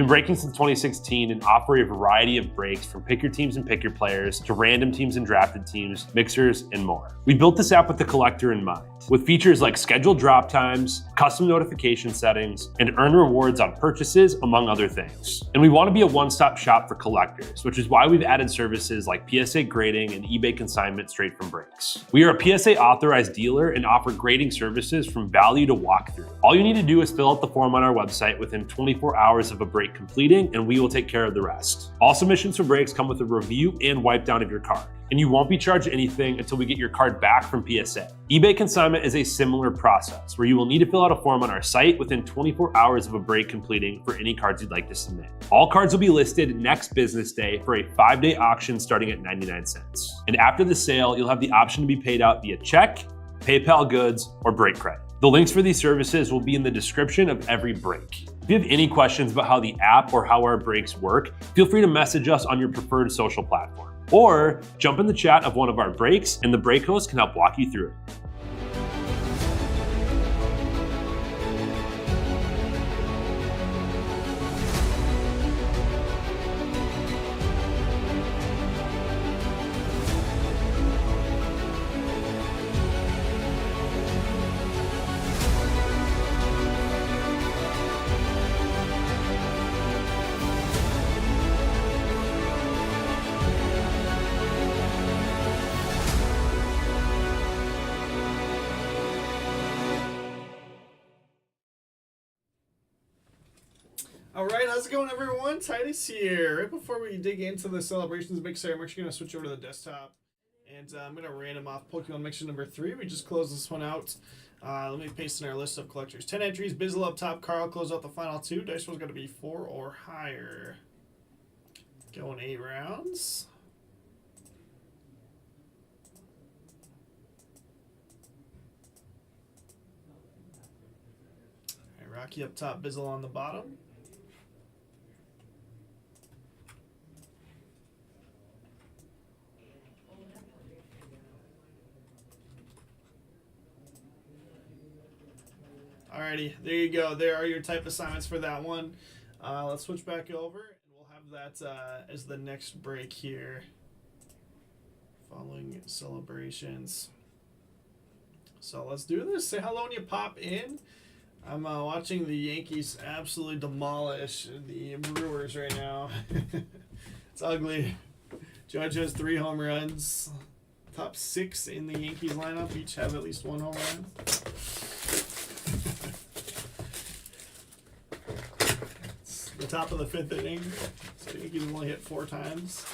been breaking since 2016 and offer a variety of breaks from pick your teams and pick your players to random teams and drafted teams, mixers, and more. We built this app with the collector in mind, with features like scheduled drop times, custom notification settings, and earn rewards on purchases, among other things. And we want to be a one-stop shop for collectors, which is why we've added services like PSA grading and eBay consignment straight from breaks. We are a PSA authorized dealer and offer grading services from value to walkthrough. All you need to do is fill out the form on our website within 24 hours of a break completing, and we will take care of the rest. All submissions for breaks come with a review and wipe down of your card, and you won't be charged anything until we get your card back from PSA. eBay consignment is a similar process where you will need to fill out a form on our site within 24 hours of a break completing for any cards you'd like to submit. All cards will be listed next business day for a 5-day auction starting at 99 cents. And after the sale, you'll have the option to be paid out via check, PayPal goods, or break credit. The links for these services will be in the description of every break. If you have any questions about how the app or how our breaks work, feel free to message us on your preferred social platform. Or jump in the chat of one of our breaks and the break host can help walk you through it. Alright, how's it going, everyone? Titus here. Right before we dig into the Celebrations Mixer, I'm actually going to switch over to the desktop. And I'm going to random off Pokemon Mixer number 3. We just closed this one out. Let me paste in our list of collectors. 10 entries, Bizzle up top, Carl close out the final 2. Dice roll's got to be 4 or higher. Going 8 rounds. Alright, Rocky up top, Bizzle on the bottom. Alrighty, there you go. There are your type assignments for that one. Let's switch back over, and we'll have that as the next break here. Following Celebrations. So let's do this. Say hello when you pop in. I'm watching the Yankees absolutely demolish the Brewers right now. It's ugly. Judge has 3 home runs. Top 6 in the Yankees lineup each have at least 1 home run. It's the top of the 5th inning, so you can only hit 4 times.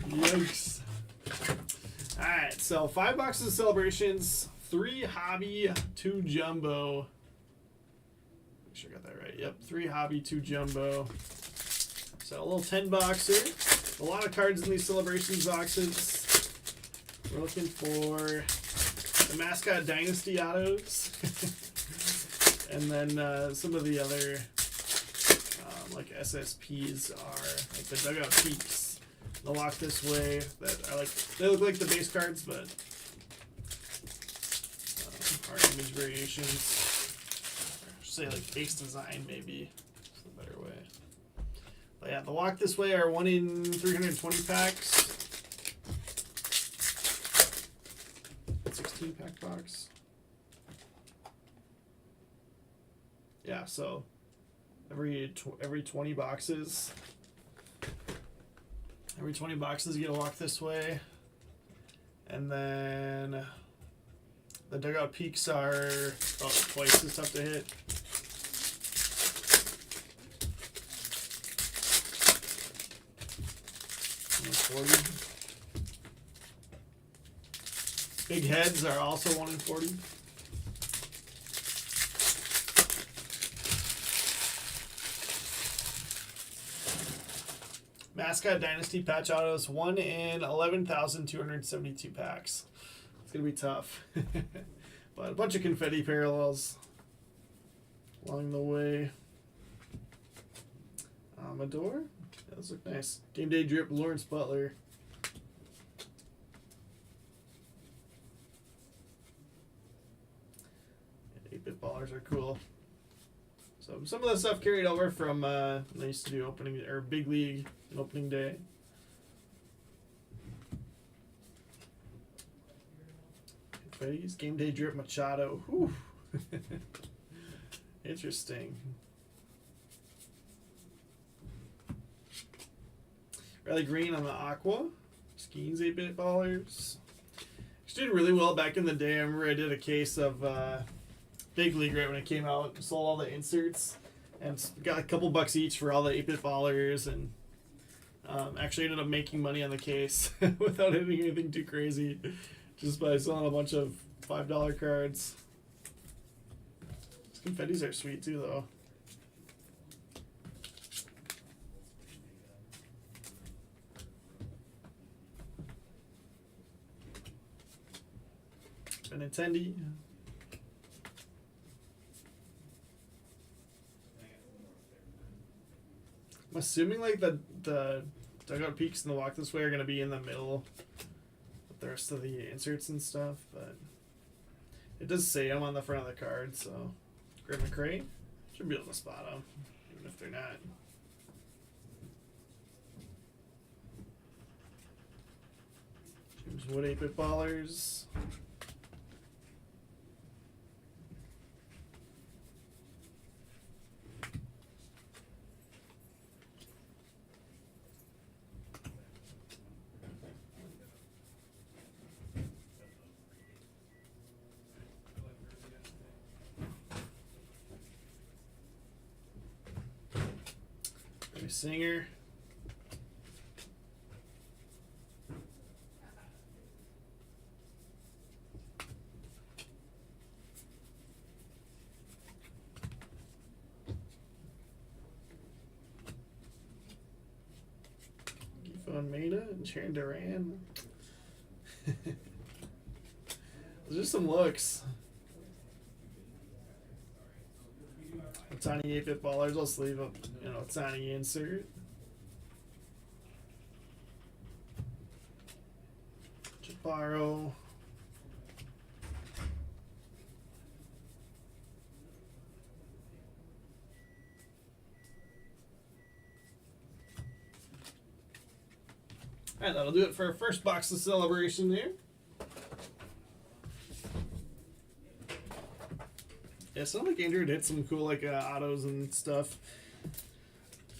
Yikes. Alright, so 5 boxes of Celebrations, 3 hobby, 2 jumbo. Make sure I got that right. Yep, 3 hobby, 2 jumbo. So a little 10 boxer. A lot of cards in these Celebrations boxes. We're looking for the Mascot Dynasty autos. And then some of the other like SSPs are like the Dugout Peaks. The Walk This Way that I like. They look like the base cards, but are image variations. I should say like base design maybe. That's a better way. But yeah, the Walk This Way are 1 in 320 packs. 16 pack box. Yeah, so every 20 boxes. Every 20 boxes you get a Walk This Way. And then the Dugout Peaks are about twice as tough to hit. Almost 40. Big Heads are also 1 in 40. Mascot Dynasty patch autos 1 in 11,272 packs. It's gonna be tough. But a bunch of confetti parallels along the way. Amador. Yeah, those look nice. Game Day Drip, Lawrence Butler. Yeah, 8-bit ballers are cool. So some of the stuff carried over from I used to do opening or big league opening day. Confetti's game day drip Machado. Whew. Interesting. Riley Green on the Aqua. Skeens 8-bit ballers. She did really well back in the day. I remember I did a case of Big League right when it came out. Sold all the inserts and got a couple bucks each for all the 8-bit ballers, and actually ended up making money on the case without hitting anything too crazy, just by selling a bunch of $5 cards. These confettis are sweet too, though. Benintendi. I'm assuming like the dugout peaks and the walk this way are going to be in the middle with the rest of the inserts and stuff, but it does say them on the front of the card, so Greg McCray should be able to spot them, even if they're not. James Wood 8-bit ballers. Singer. Gifon Maeda and Sharon Duran. Those are some looks. Tiny 8-bit ballers. I'll sleeve up, tiny insert. Chaparro. Alright, that'll do it for our first box of Celebration there. Yeah, it sounded like Andrew did some cool autos and stuff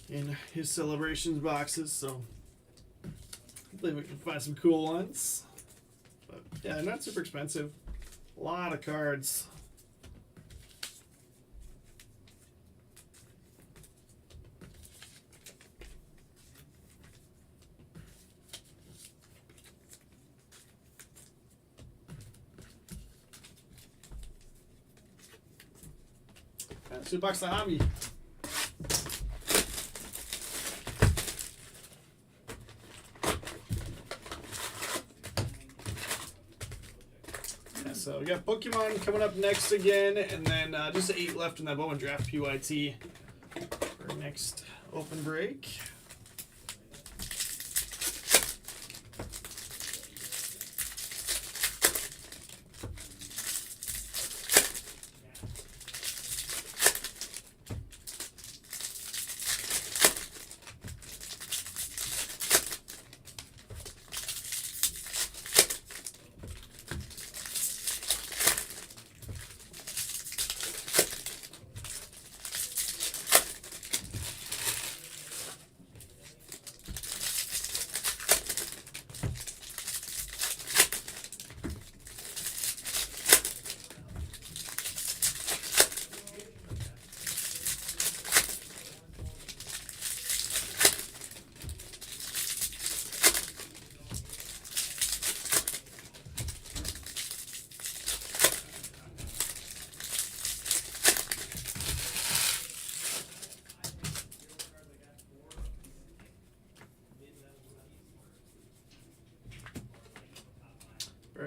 in his Celebrations boxes, so hopefully we can find some cool ones. But yeah, they're not super expensive. A lot of cards. $2 a hobby. Yeah, so we got Pokemon coming up next again, and then just 8 left in that Bowman Draft PYT for next open break.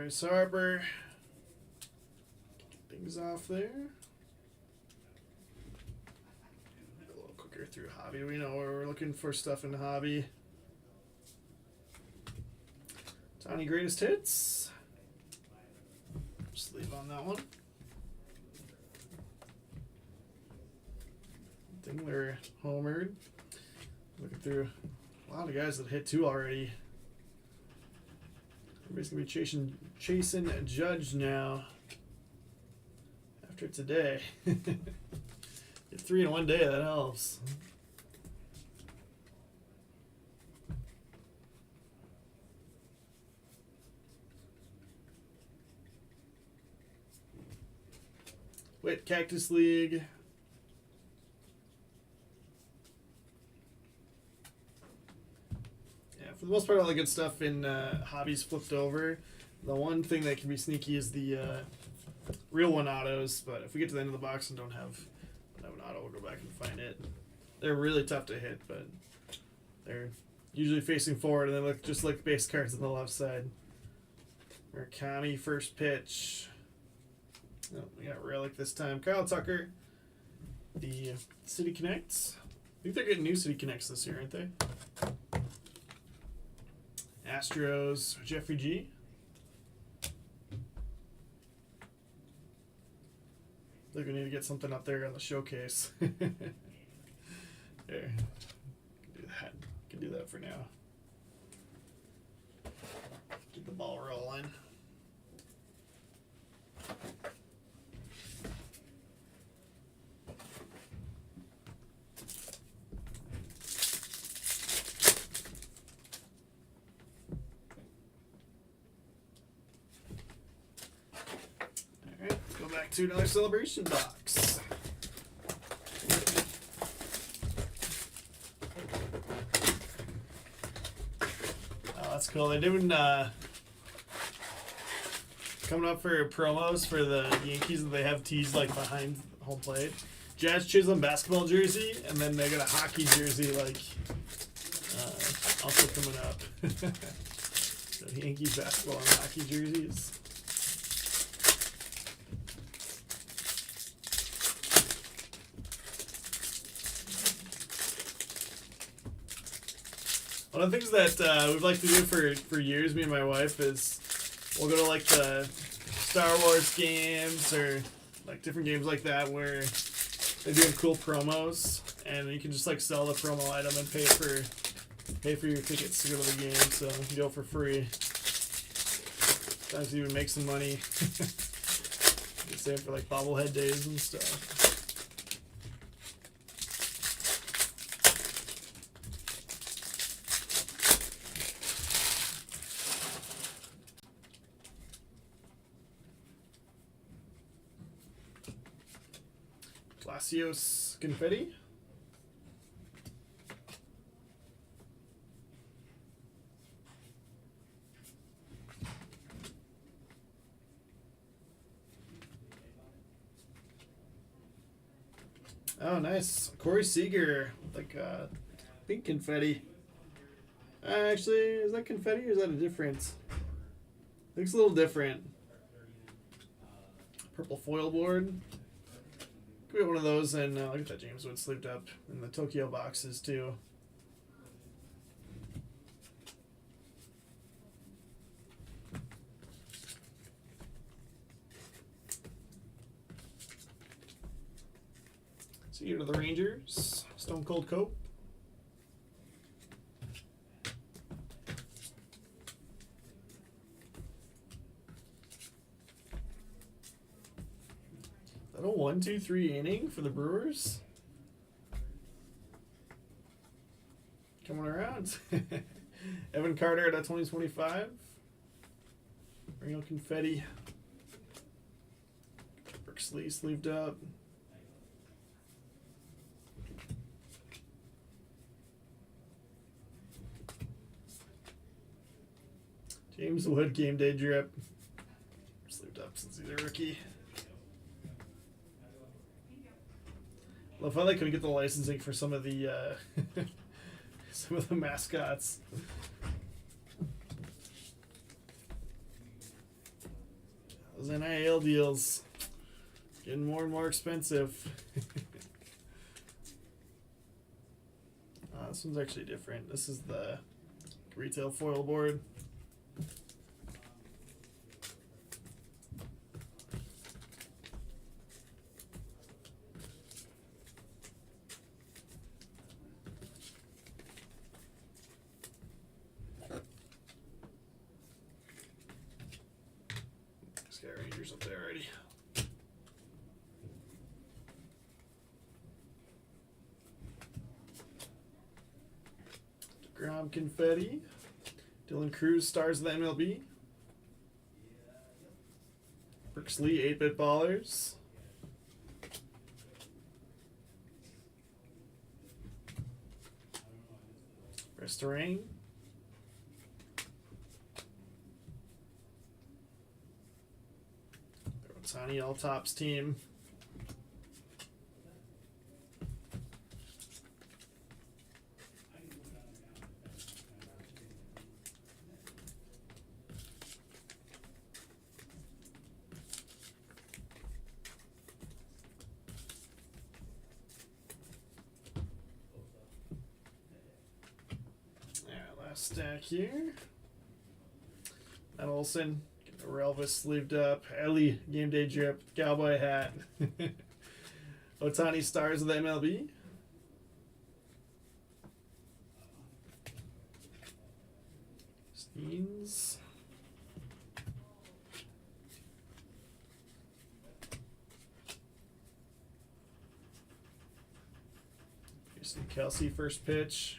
Bryce Harper. Get things off there. A little quicker through hobby. We know where we're looking for stuff in hobby. Tiny greatest hits. Just leave on that one. Dingler homered. Looking through a lot of guys that hit 2 already. Everybody's gonna be chasing a Judge now. After today. Get 3 in one day, that helps. Wait, Cactus League. Yeah, for the most part, all the good stuff in hobbies flipped over. The one thing that can be sneaky is the real one autos, but if we get to the end of the box and don't have an auto, we'll go back and find it. They're really tough to hit, but they're usually facing forward, and they look just like base cards on the left side. Murakami, first pitch. Oh, we got Relic this time. Kyle Tucker. The City Connects. I think they're getting new City Connects this year, aren't they? Astros, Jeffrey G. They're going to need to get something up there on the showcase. There. Can do that for now. Get the ball rolling. Back to another celebration box. Oh, that's cool. They're doing coming up for promos for the Yankees, and they have tees like behind home plate. Jazz Chisholm basketball jersey, and then they got a hockey jersey like also coming up. So Yankees basketball and hockey jerseys. One of the things that we've liked to do for years, me and my wife, is we'll go to like the Star Wars games or like different games like that where they're doing cool promos, and you can just like sell the promo item and pay for your tickets to go to the game, so you can go for free. Sometimes you even make some money. You can save for like bobblehead days and stuff. Palacios Confetti. Oh, nice. Corey Seager, like pink confetti. Actually, is that confetti or is that a difference? Looks a little different. Purple foil board. Could be one of those, and look at that James Wood sleeved up in the Tokyo boxes too. So you go to the Rangers, Stone Cold Cope. Is that a 1-2-3 inning for the Brewers? Coming around. Evan Carter at 2025. Real confetti. Brixley sleeved up. James Wood game day drip. Sleeved up since he's a rookie. Love how they couldn't get the licensing for some of the mascots. Those NIL deals getting more and more expensive. This one's actually different. This is the retail foil board. pictures up there already. DeGrom confetti. Dylan Cruz, stars of the MLB. Brooks Lee, 8-bit ballers. Restaurant. Ohtani all tops team. Last stack here. Matt Olson, Elvis sleeved up. Ellie, game day drip, cowboy hat. Ohtani, stars of the MLB. Steens. Jason Kelsey, first pitch.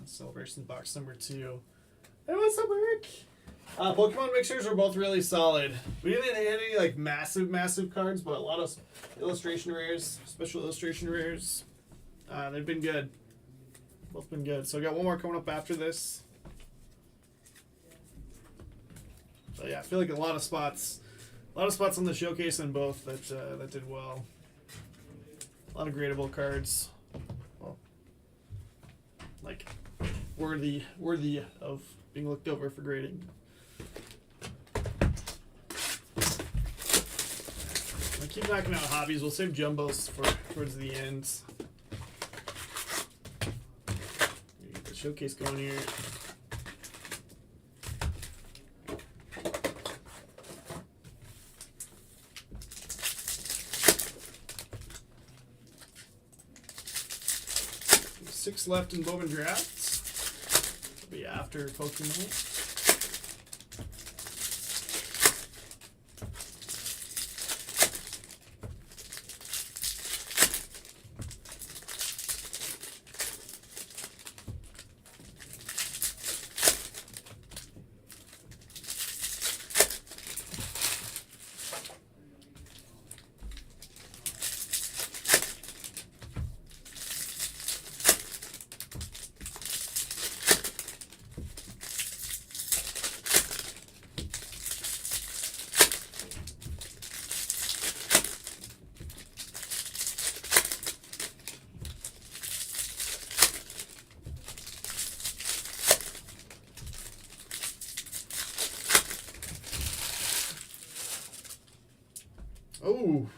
Celebration box number 2. Hey, what's up, Eric? Pokemon mixers are both really solid. We didn't hit any like massive cards, but a lot of illustration rares, special illustration rares. They've been good. Both been good. So I got one more coming up after this. So yeah, I feel like a lot of spots on the showcase in both that did well. A lot of gradable cards. Well, like worthy of being looked over for grading. I keep knocking out hobbies. We'll save jumbos for towards the end. Get the showcase going here. Six left in Bowman drafts. It'll be after Pokemon. Oh,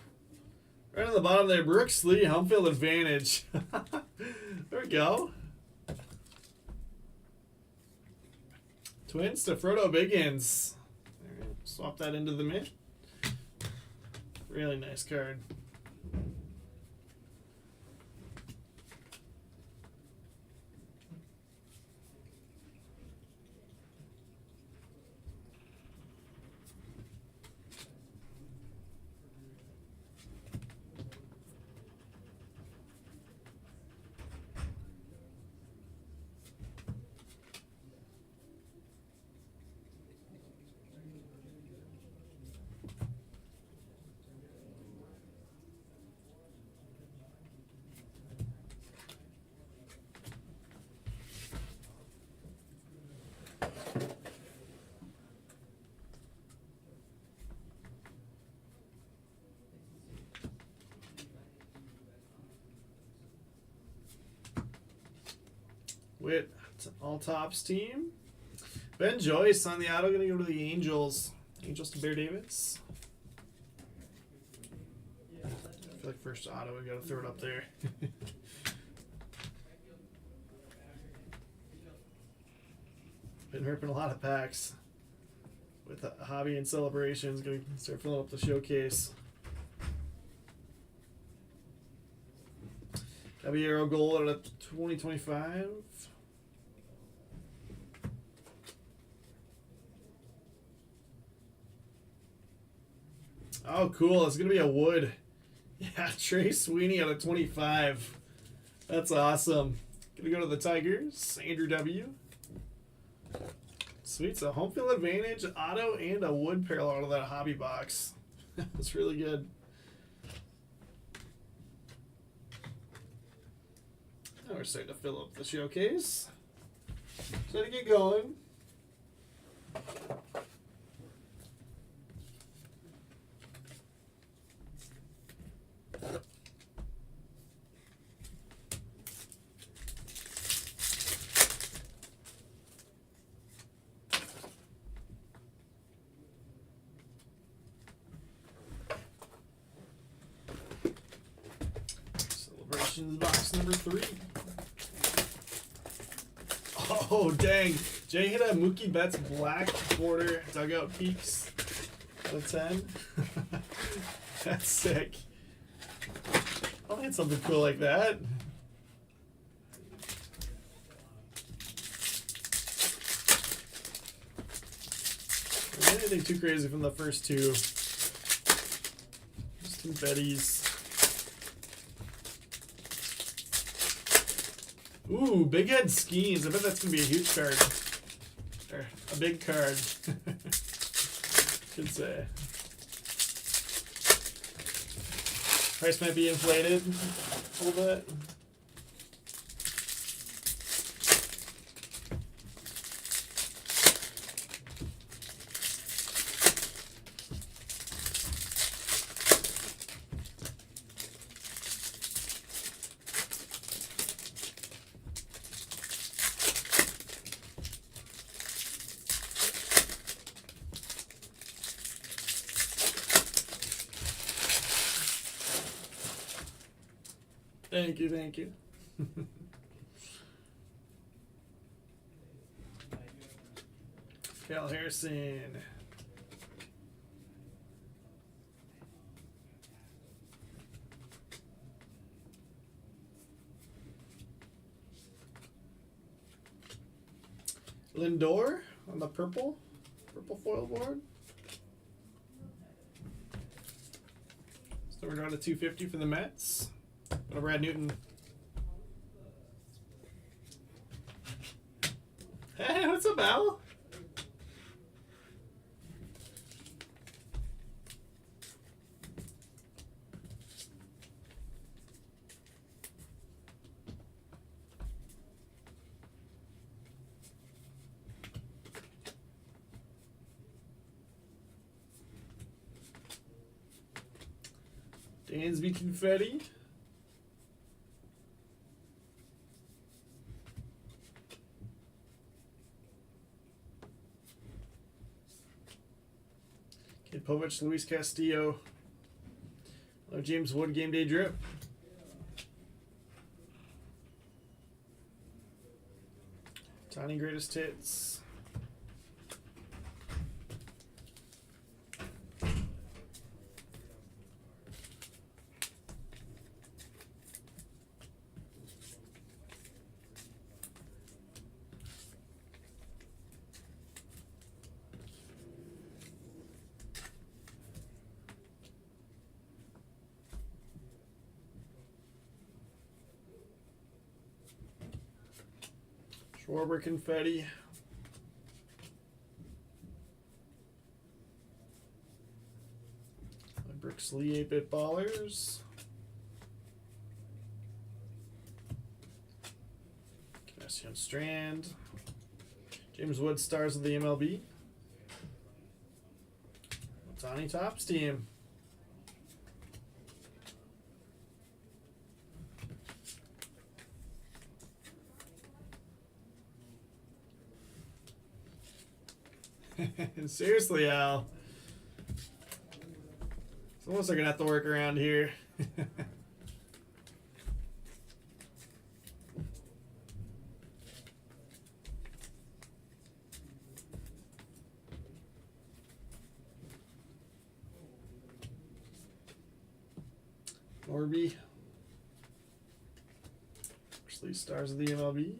right on the bottom there, Brooks Lee, home field advantage. There we go. Twins to Frodo Biggins. All right, swap that into the mid. Really nice card. With all tops team. Ben Joyce on the auto, gonna go to the Angels. Angels to Bear Davids. I feel like first auto, we gotta throw it up there. Been ripping a lot of packs with hobby and celebrations. Gonna start filling up the showcase. Caballero gold out of 2025. Oh, cool. It's going to be a wood. Yeah, Trey Sweeney out of 25. That's awesome. Going to go to the Tigers. Andrew W. Sweet. So home field advantage, auto, and a wood parallel out of that hobby box. That's really good. Now we're starting to fill up the showcase. So to get going. Celebrations box number 3. Oh, dang. Jay hit a Mookie Betts black border dugout peaks. The 10. That's sick. I'll hit something cool like that. Anything too crazy from the first two. Just some Betties. Ooh, Big Head Schemes. I bet that's going to be a huge card. Or a big card. Should say. Price might be inflated a little bit. Thank you, thank you. Cal Harrison. Lindor on the purple foil board. So we're down to 250 for the Mets. Go to Brad Newton. Hey, what's up, Al? Dansby confetti. Kid Povich, Luis Castillo. James Wood game day drip. Tiny greatest hits. Schwarber confetti. Brooks Lee 8-bit ballers. Cassian Strand. James Wood stars of the MLB. Tony Topps team. Seriously, Al. Someone else are gonna have to work around here. Orby. Actually, stars of the MLB.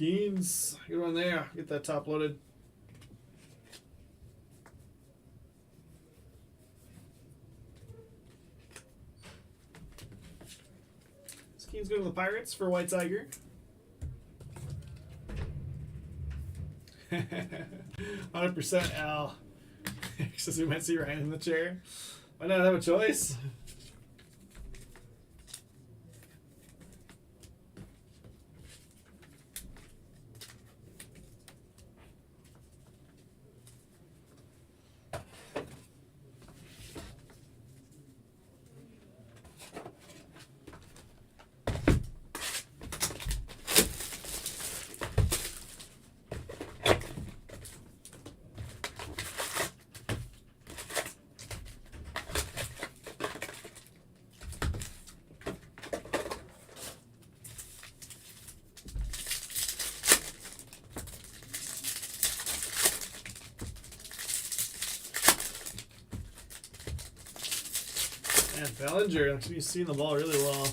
Skeens. Good one there. Get that top loaded. Skeens go to the Pirates for White Tiger. 100% Al. Says we might see Ryan in the chair. Why not have a choice? And Bellinger looks to be seeing the ball really well.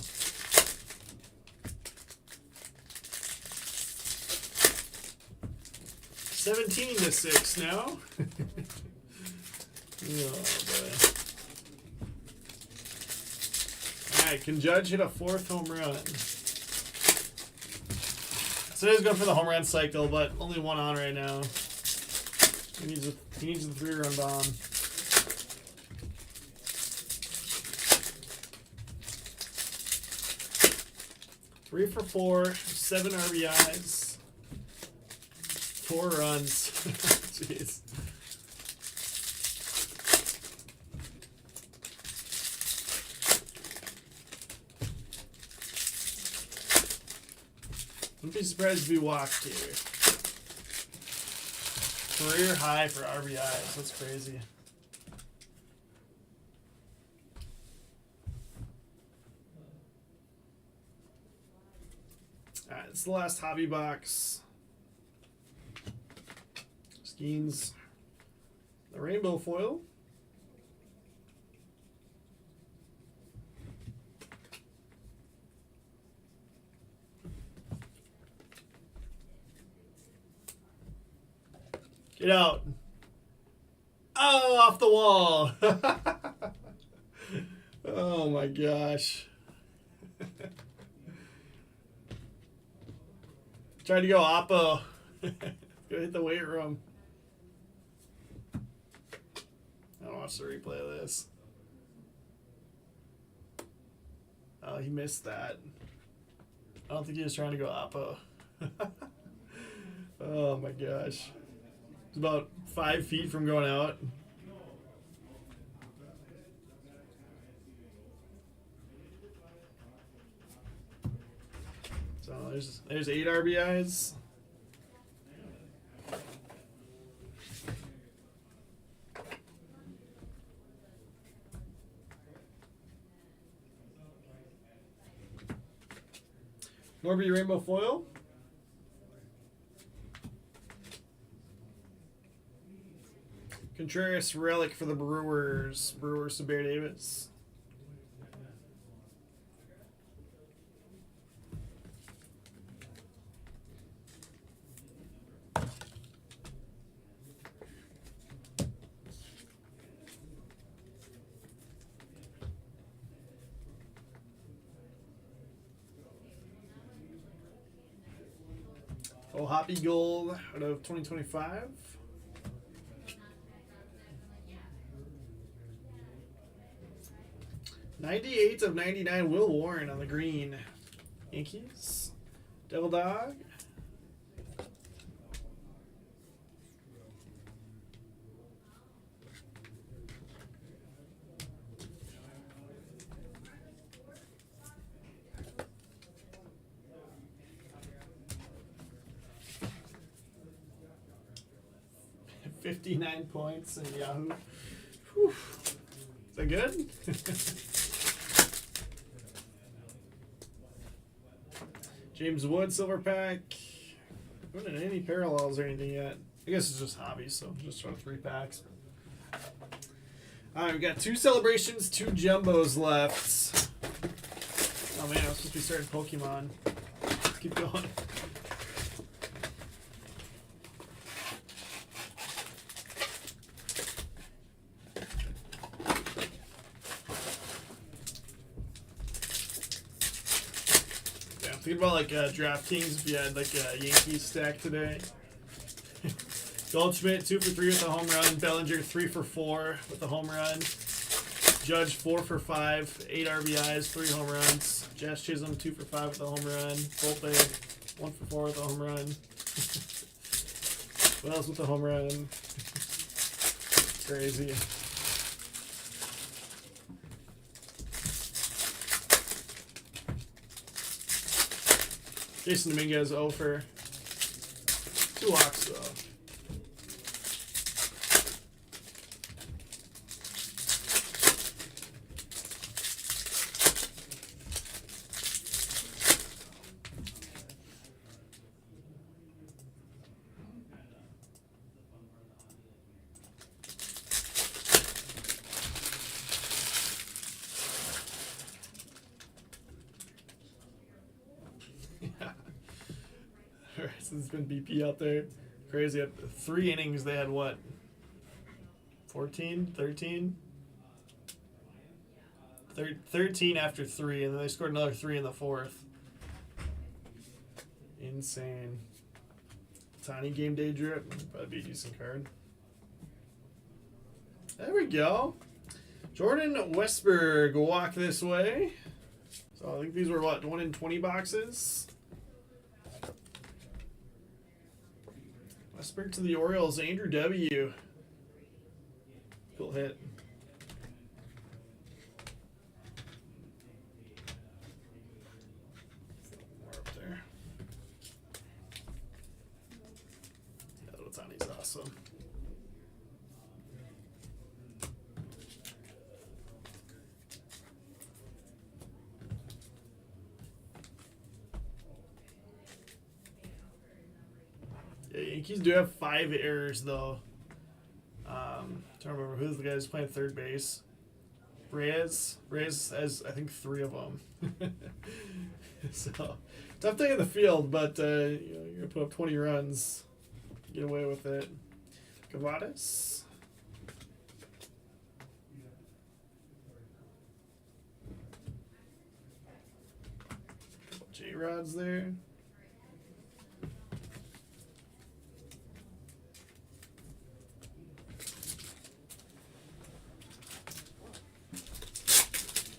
(17-6) now. Oh boy! All right, can Judge hit a 4th home run? So he's going for the home run cycle, but only one on right now. He needs a 3-run bomb. Three for 4, 7 RBIs, 4 runs. Jeez. Wouldn't be surprised if we walked here. Career high for RBIs. That's crazy. Alright, it's the last hobby box. Skeens. The rainbow foil. Get out. Oh, off the wall. Oh my gosh. Tried to go Oppo. Go hit the weight room. I'll watch the replay of this. Oh, he missed that. I don't think he was trying to go Oppo. Oh my gosh. It's about 5 feet from going out. So there's 8 RBIs. Norby Rainbow Foil. Contreras Relic for the Brewers. Brewers to Bear Davis. Oh, Hoppy Gold out of 2025. '98 of '99. Will Warren on the green. Yankees. Devil Dog. $59 points in Yahoo. Whew. Is that good? James Wood Silver Pack. Not in any parallels or anything yet. I guess it's just hobbies, so just sort of 3 packs. Alright, we got 2 celebrations, 2 jumbos left. Oh man, I was supposed to be starting Pokemon. Let's keep going. Thinking about like DraftKings if you had like a Yankees stack today. Goldschmidt 2 for 3 with a home run. Bellinger 3 for 4 with a home run. Judge 4 for 5, 8 RBIs, 3 home runs. Jazz Chisholm 2 for 5 with a home run. Volpe 1 for 4 with a home run. What else with a home run? Crazy. Jason Dominguez 0 for 2 walks though. Alright, so there's been BP out there. Crazy. At 3 innings, they had what? 14? 13? 13 after 3, and then they scored another 3 in the 4th. Insane. Tiny game day drip. That'd be a decent card. There we go. Jordan Westberg will walk this way. So I think these were what, 1 in 20 boxes? Westberg to the Orioles, Andrew W. Cool hit. More up there. Yeah, Otani's awesome. Yeah, Yankees do have 5 errors though. Trying to remember who's the guy who's playing third base. Reyes has I think 3 of them. So tough day in the field, but you're gonna put up 20 runs, get away with it. Cavadas. J-Rod's there.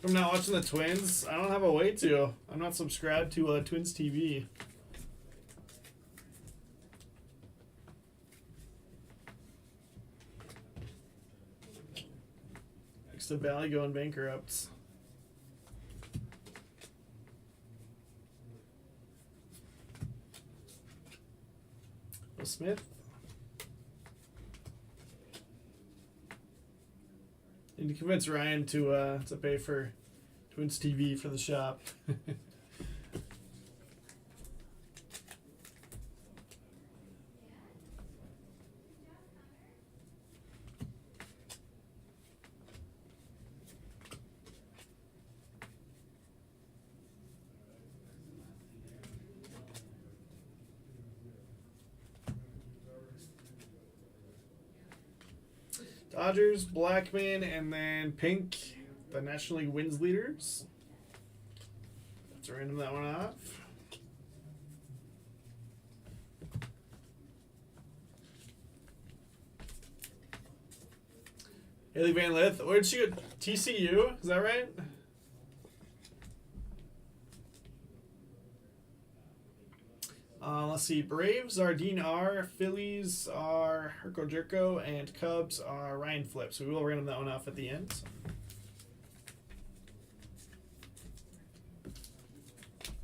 I'm not watching the Twins. I don't have a way to. I'm not subscribed to Twins TV. Next to Valley going bankrupt. Will Smith. Need to convince Ryan to pay for Twins TV for the shop. Dodgers, Blackman, and then Pink, the National League wins leaders. Let's random that one off. Haley Van Lith. Where'd she go? TCU? Is that right? Let's see. Braves are Dean R. Phillies are Herco Jerko. And Cubs are Ryan Flip. So we will random that one off at the end.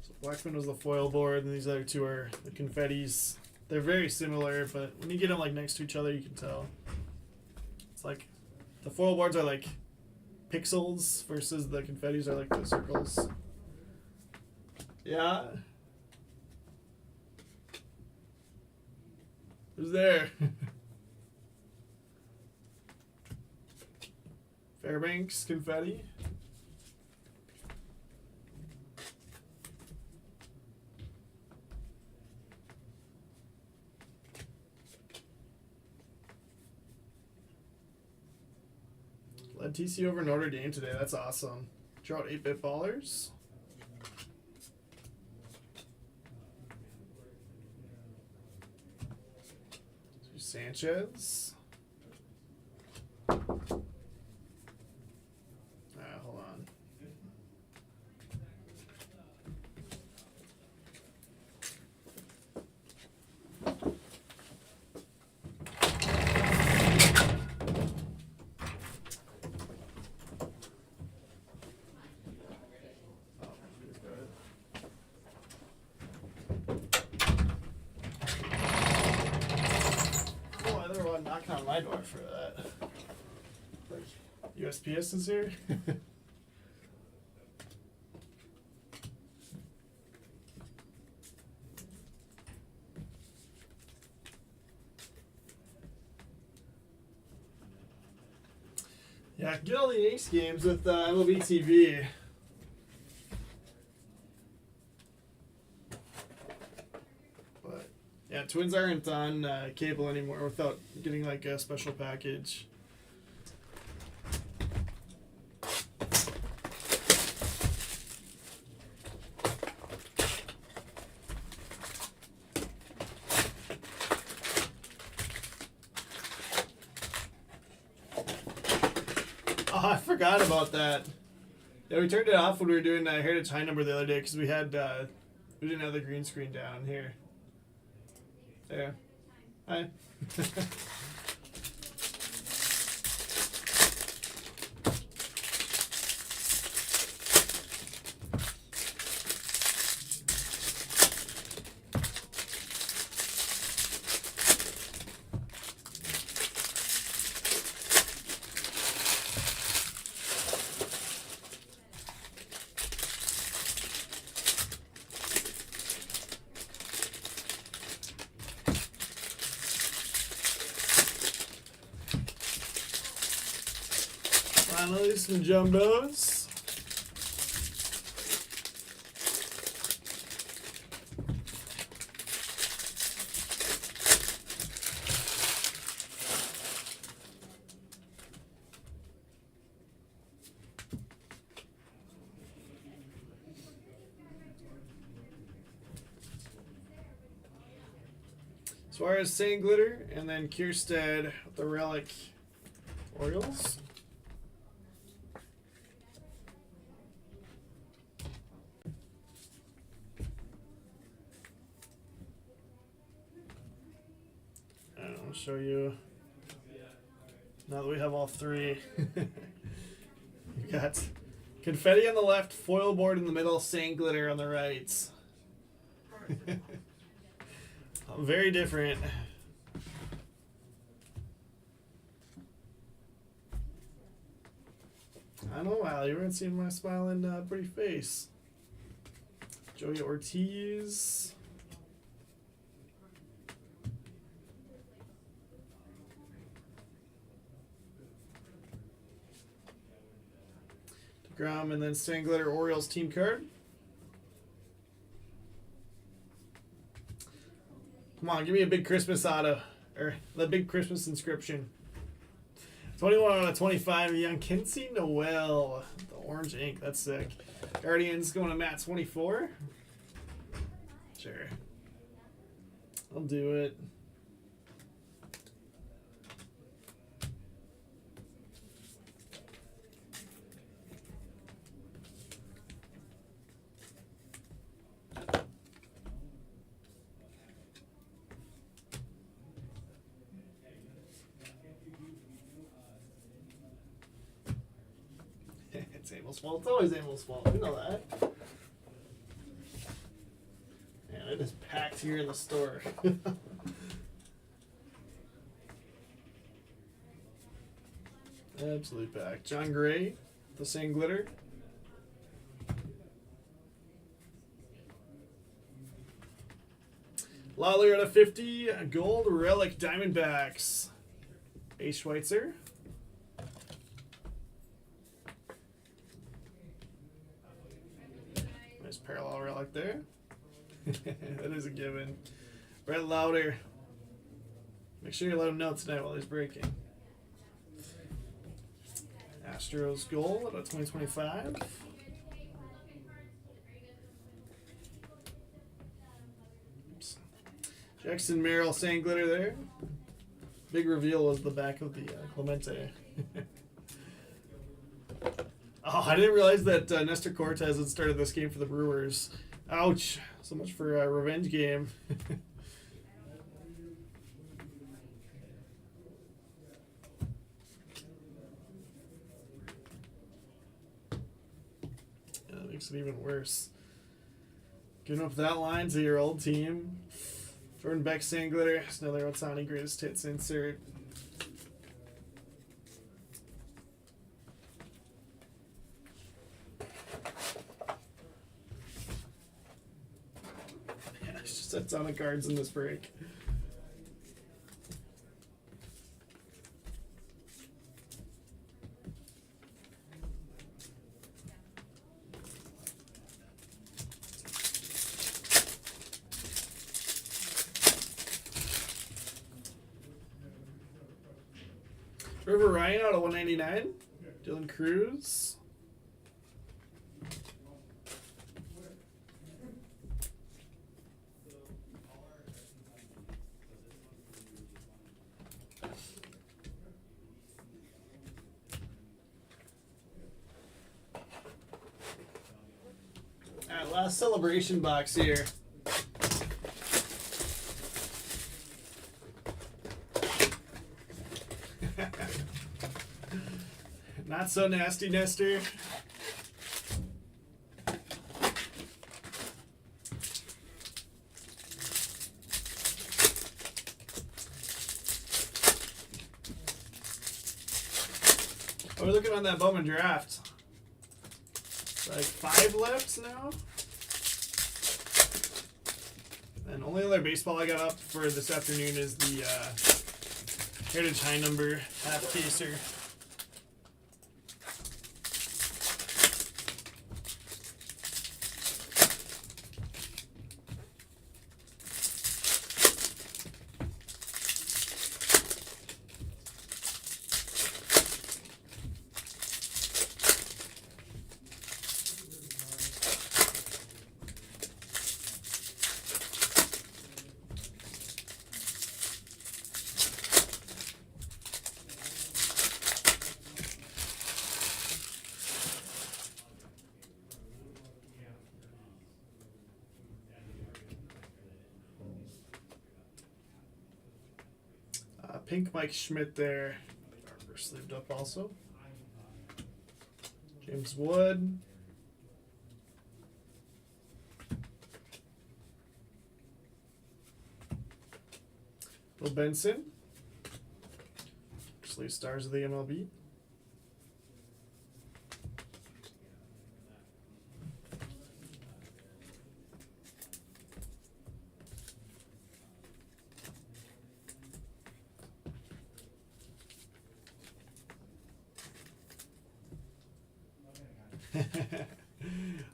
So Blackman was the foil board, and these other 2 are the confettis. They're very similar, but when you get them like next to each other, you can tell. It's like the foil boards are like pixels versus the confettis are like the circles. Yeah. Who's there? Fairbanks, confetti. Led TC over Notre Dame today. That's awesome. Draw out 8-bit ballers. Sanchez. Hold on. Oh, they're knocking on my door for that. Like, USPS is here. Yeah, I can get all the Ace games with MLB TV. But yeah, Twins aren't on cable anymore without getting like a special package. Oh, I forgot about that. Yeah, we turned it off when we were doing Heritage High Number the other day because we didn't have the green screen down here. There. Hi. Finally, some jumbos. Suarez, St. Glitter, and then Kierstead with the Relic Orioles. I'll show you. Now that we have all three, we got confetti on the left, foil board in the middle, St. Glitter on the right. Very different. I know, Al. You weren't seeing my smiling pretty face. Joey Ortiz. DeGrom, and then St. Glitter Orioles team card. Come on, give me a big Christmas auto. Or the big Christmas inscription. 21 out of 25. Young Kinsey Noel. The orange ink. That's sick. Guardians going to Matt 24. Sure. I'll do it. It's Amel's fault. It's always Amel's fault. We know that. Man, it is packed here in the store. Absolutely packed. John Gray, the St. Glitter. Lawler at a 50. Gold Relic Diamondbacks. A. Schweitzer. Nice parallel relic there. That is a given. Brett Lauder. Make sure you let him know tonight while he's breaking. Astros goal at 2025. Oops. Jackson Merrill, St. Glitter there. big reveal was the back of the Clemente. Oh, I didn't realize that Nestor Cortez had started this game for the Brewers. Ouch. So much for a revenge game. That makes it even worse. Giving up that line to your old team. Jordan Beck Singler. Another Ohtani greatest hits insert. Yeah, it's just a ton of cards in this break. River Ryan out of 199. Dylan Cruz. Alright, last celebration box here. Not so nasty, Nestor. Oh, we're looking on that Bowman draft. It's like 5 left now. And only other baseball I got up for this afternoon is the Heritage High Number half caser. Pink Mike Schmidt there. Armor sleeved up also. James Wood. Bill Benson. Sleeve stars of the MLB.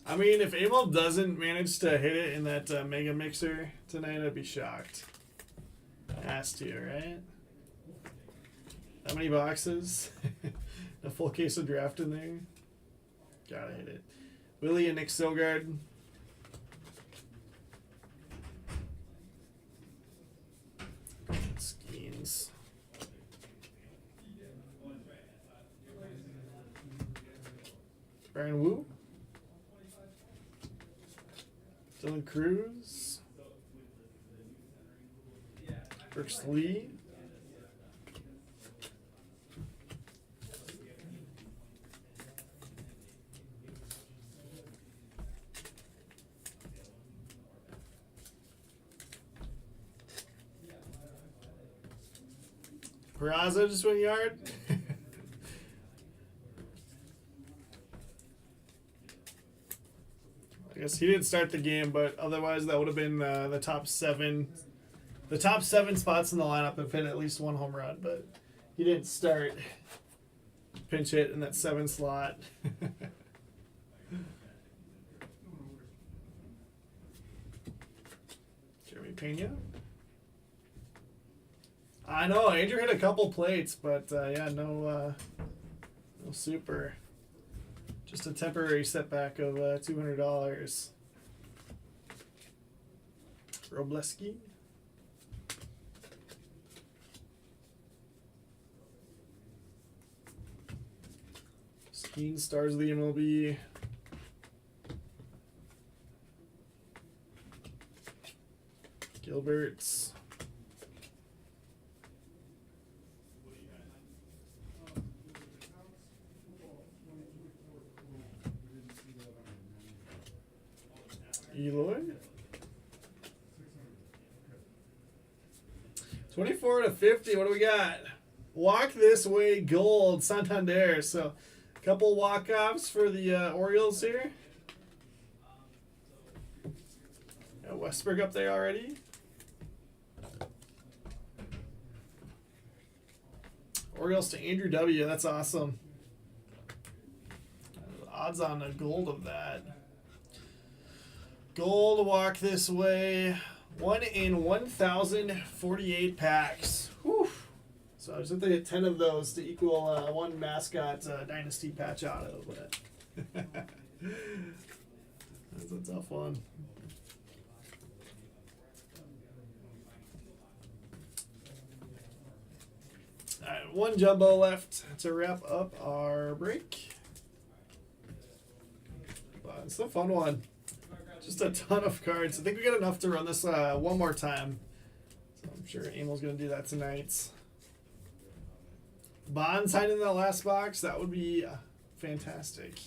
I mean, if Abel doesn't manage to hit it in that Mega Mixer tonight, I'd be shocked. Has to, right? How many boxes? A full case of draft in there? Gotta hit it. Willie and Nick Sogard. Skeens. Brian Wu. Dylan Cruz. Brooks Lee. Peraza just went yard. I guess he didn't start the game, but otherwise that would have been the top 7. The top 7 spots in the lineup have hit at least one home run, but he didn't start. Pinch hit in that 7 slot. Jeremy Pena. I know Andrew hit a couple plates, but yeah, no super. Just a temporary setback of $200. Robleski. Keen Stars of the MLB. Gilberts. Eloy. 24/50. What do we got? Walk This Way Gold Santander. So, a couple walk-offs for the Orioles here. Got Westberg up there already. Orioles to Andrew W. That's awesome. Odds on a gold of that. Gold Walk This Way. 1 in 1,048 packs. Whew. So I just have to get 10 of those to equal one mascot dynasty patch auto. But that's a tough one. All right, one jumbo left to wrap up our break. But it's a fun one. Just a ton of cards. I think we got enough to run this one more time. So I'm sure Emil's going to do that tonight. Bond signed in that last box. That would be fantastic.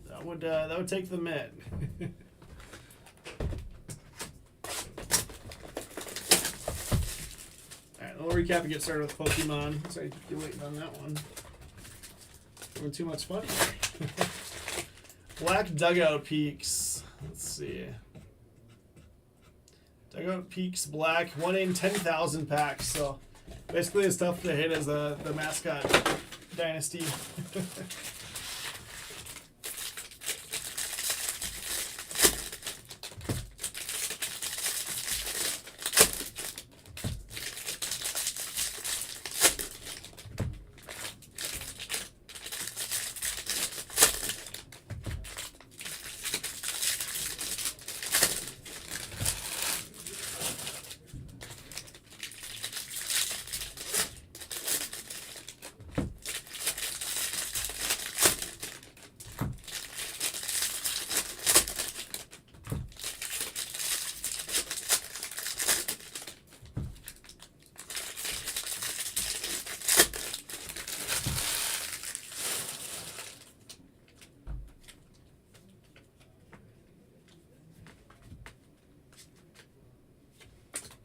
That would take the Met. Alright, we'll recap and get started with Pokemon. Sorry, you're waiting on that one. Having too much fun. Black Dugout Peaks. Let's see. Dugout Peaks Black. 1 in 10,000 packs. So basically as tough to hit as the mascot dynasty.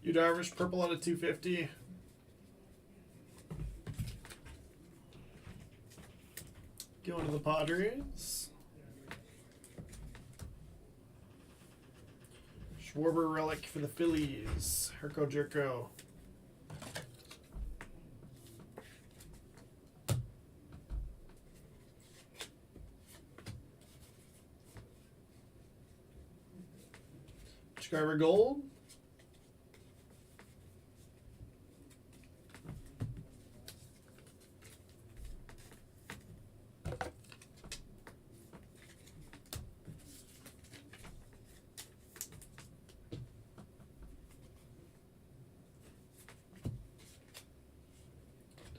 Yu Darvish, purple out of 250. Going to the Padres. Schwarber relic for the Phillies. Herco Jerko. Chicago Gold.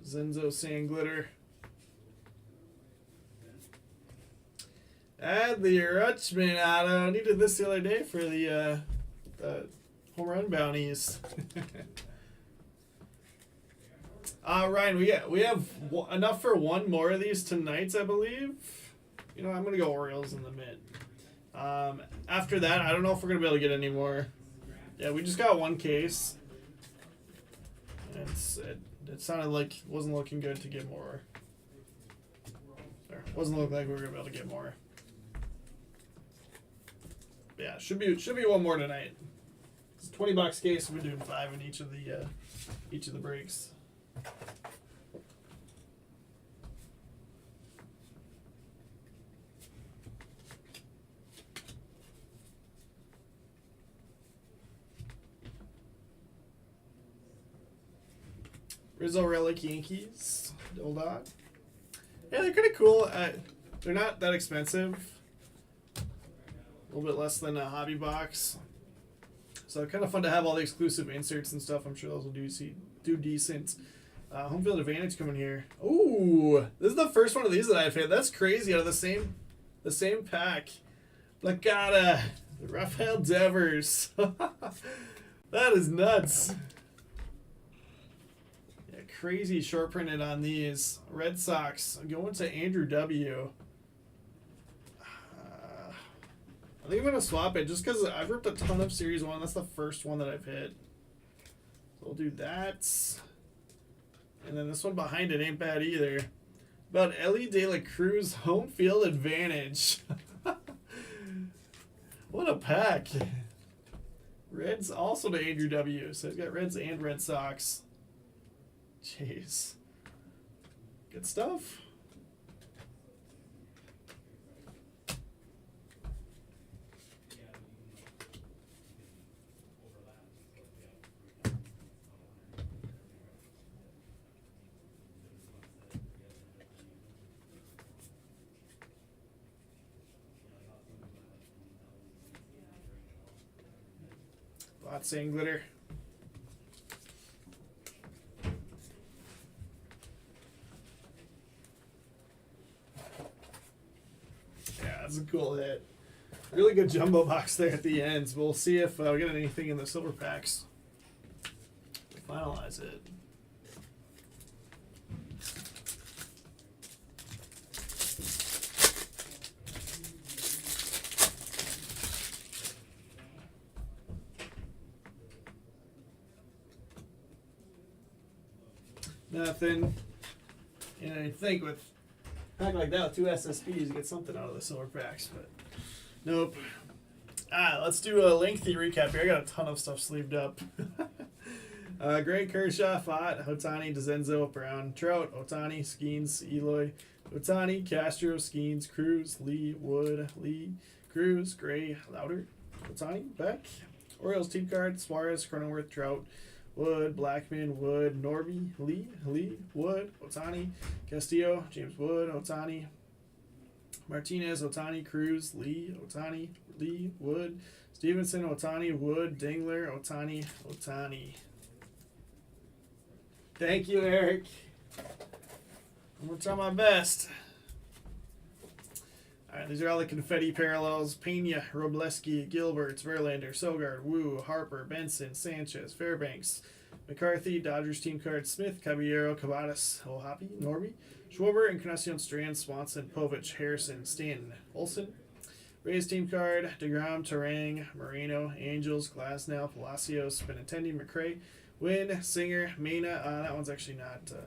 Zenzo Sand Glitter. Add the Rutschman auto. Needed this the other day for the home run bounties. Ryan, we have enough for one more of these tonight, I believe. You know, I'm gonna go Orioles in the mid. After that, I don't know if we're gonna be able to get any more. Yeah, we just got one case. It sounded like it wasn't looking good to get more. There, wasn't looking like we were gonna be able to get more. But yeah, should be one more tonight. It's a $20 case. We're doing 5 in each of the breaks. Rizzo Relic Yankees. Dildot. Yeah, they're kind of cool. They're not that expensive. A little bit less than a hobby box. So kind of fun to have all the exclusive inserts and stuff. I'm sure those will do decent. Home field advantage coming here. Ooh, this is the first one of these that I've hit. That's crazy. Out of the same pack. Placata, Rafael Devers. That is nuts. Yeah, crazy short printed on these. Red Sox going to Andrew W. I think I'm going to swap it just because I've ripped a ton of Series 1. That's the first one that I've hit. So we'll do that. And then this one behind it ain't bad either. About Ellie De La Cruz, home field advantage. What a pack. Reds also to Andrew W. So he's got Reds and Red Sox. Jeez. Good stuff. Lots of glitter. Yeah, that's a cool hit. Really good jumbo box there at the ends. We'll see if we get anything in the silver packs. Finalize it. Nothing. And I think with a pack like that with 2 SSBs, you get something out of the silver packs, but nope. Let's do a lengthy recap here. I got a ton of stuff sleeved up. Greg Kershaw, Fott, Ohtani, DeZenzo, Brown, Trout, Ohtani, Skeens, Eloy, Ohtani, Castro, Skeens, Cruz, Lee, Wood, Lee, Cruz, Gray, Louder, Ohtani, Beck, Orioles team card, Suarez, Cronenworth, Trout, Wood, Blackman, Wood, Norby, Lee, Wood, Ohtani, Castillo, James Wood, Ohtani, Martinez, Ohtani, Cruz, Lee, Ohtani, Lee, Wood, Stevenson, Ohtani, Wood, Dingler, Ohtani, Ohtani. Thank you, Eric. I'm going to try my best. All right, these are all the confetti parallels. Pena, Robleski, Gilbert, Verlander, Sogard, Wu, Harper, Benson, Sanchez, Fairbanks, McCarthy, Dodgers team card, Smith, Caballero, Cavadas, Ohapi, Norby, Schwarber, Encarnacion, Strand, Swanson, Povich, Harrison, Stanton, Olsen. Rays team card, DeGrom, Terang, Moreno, Angels, Glasnow, Palacios, Benintendi, McRae, Wynn, Singer, Mena. That one's actually not. That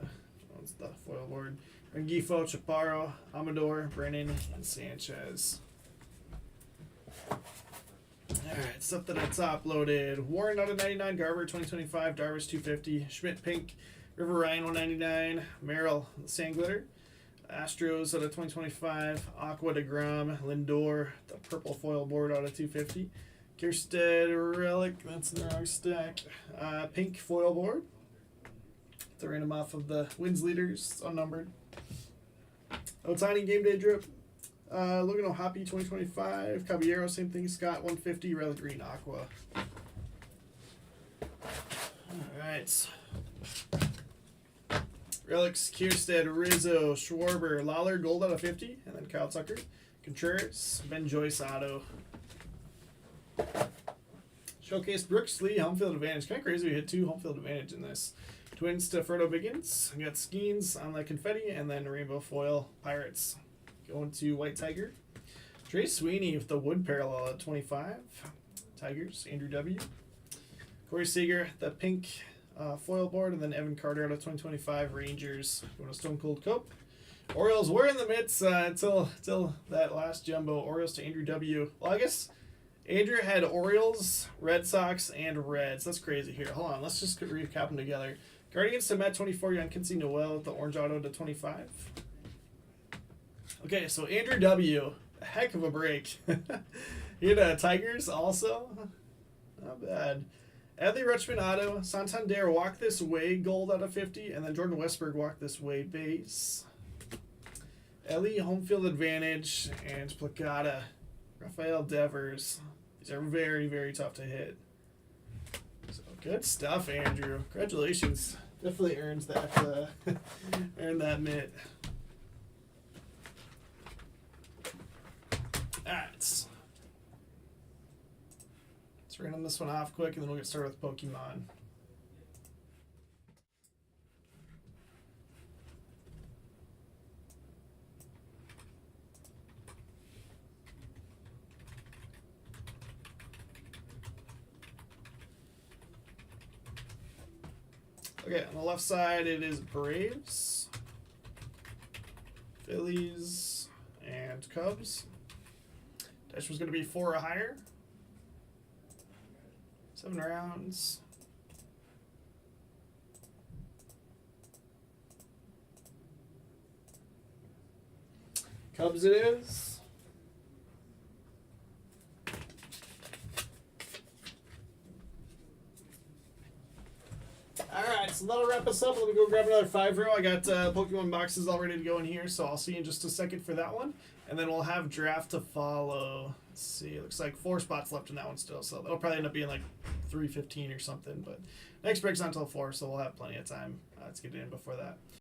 one's the foil board. Rengifo, Chaparro, Amador, Brennan, and Sanchez. Alright, stuff that I top loaded. Warren out of 99, Garver 2025, Darvish 250, Schmidt Pink, River Ryan 199, Merrill Sandglitter, Astros out of 2025, Aqua DeGrom, Lindor, the purple foil board out of 250, Kierstead Relic, that's in the wrong stack, pink foil board, the random off of the wins leaders, unnumbered. Ohtani game day drip. Logan O'Hoppe 2025. Caballero, same thing. Scott 150. Relic Green Aqua. Alright. Relics, Kierstead, Rizzo, Schwarber, Lawler, gold out of 50. And then Kyle Tucker. Contreras, Ben Joyce auto. Showcase Brooks Lee, home field advantage. Kind of crazy we hit 2 home field advantage in this. Twins to Frodo Biggins. We got Skeens on the confetti, and then Rainbow Foil Pirates. Going to White Tiger. Trey Sweeney with the wood parallel at 25. Tigers, Andrew W. Corey Seager, the pink foil board, and then Evan Carter out of 2025 Rangers. Going to Stone Cold Cope. Orioles were in the midst until that last jumbo. Orioles to Andrew W. Well, I guess Andrew had Orioles, Red Sox, and Reds. That's crazy here. Hold on, let's just recap them together. Guardians to Met 24, Yankinsey Noel with the orange auto to 25. Okay, so Andrew W. A heck of a break. He had Tigers also. Not bad. Adley Rutschman auto. Santander walk this way, gold out of 50. And then Jordan Westberg walk this way, base. Ellie, home field advantage. And Placata. Rafael Devers. These are very, very tough to hit. So good stuff, Andrew. Congratulations. Definitely earns that earn that mitt. Alright. Let's random this one off quick and then we'll get started with Pokemon. Okay, on the left side it is Braves, Phillies, and Cubs. Dash was going to be 4 or higher. 7 rounds. Cubs it is. Alright, so that'll wrap us up. Let me go grab another 5-row. I got Pokemon boxes all ready to go in here, so I'll see you in just a second for that one. And then we'll have draft to follow. Let's see, it looks like 4 spots left in that one still, so that'll probably end up being like 3:15 or something. But next break's not until 4, so we'll have plenty of time to get it in before that.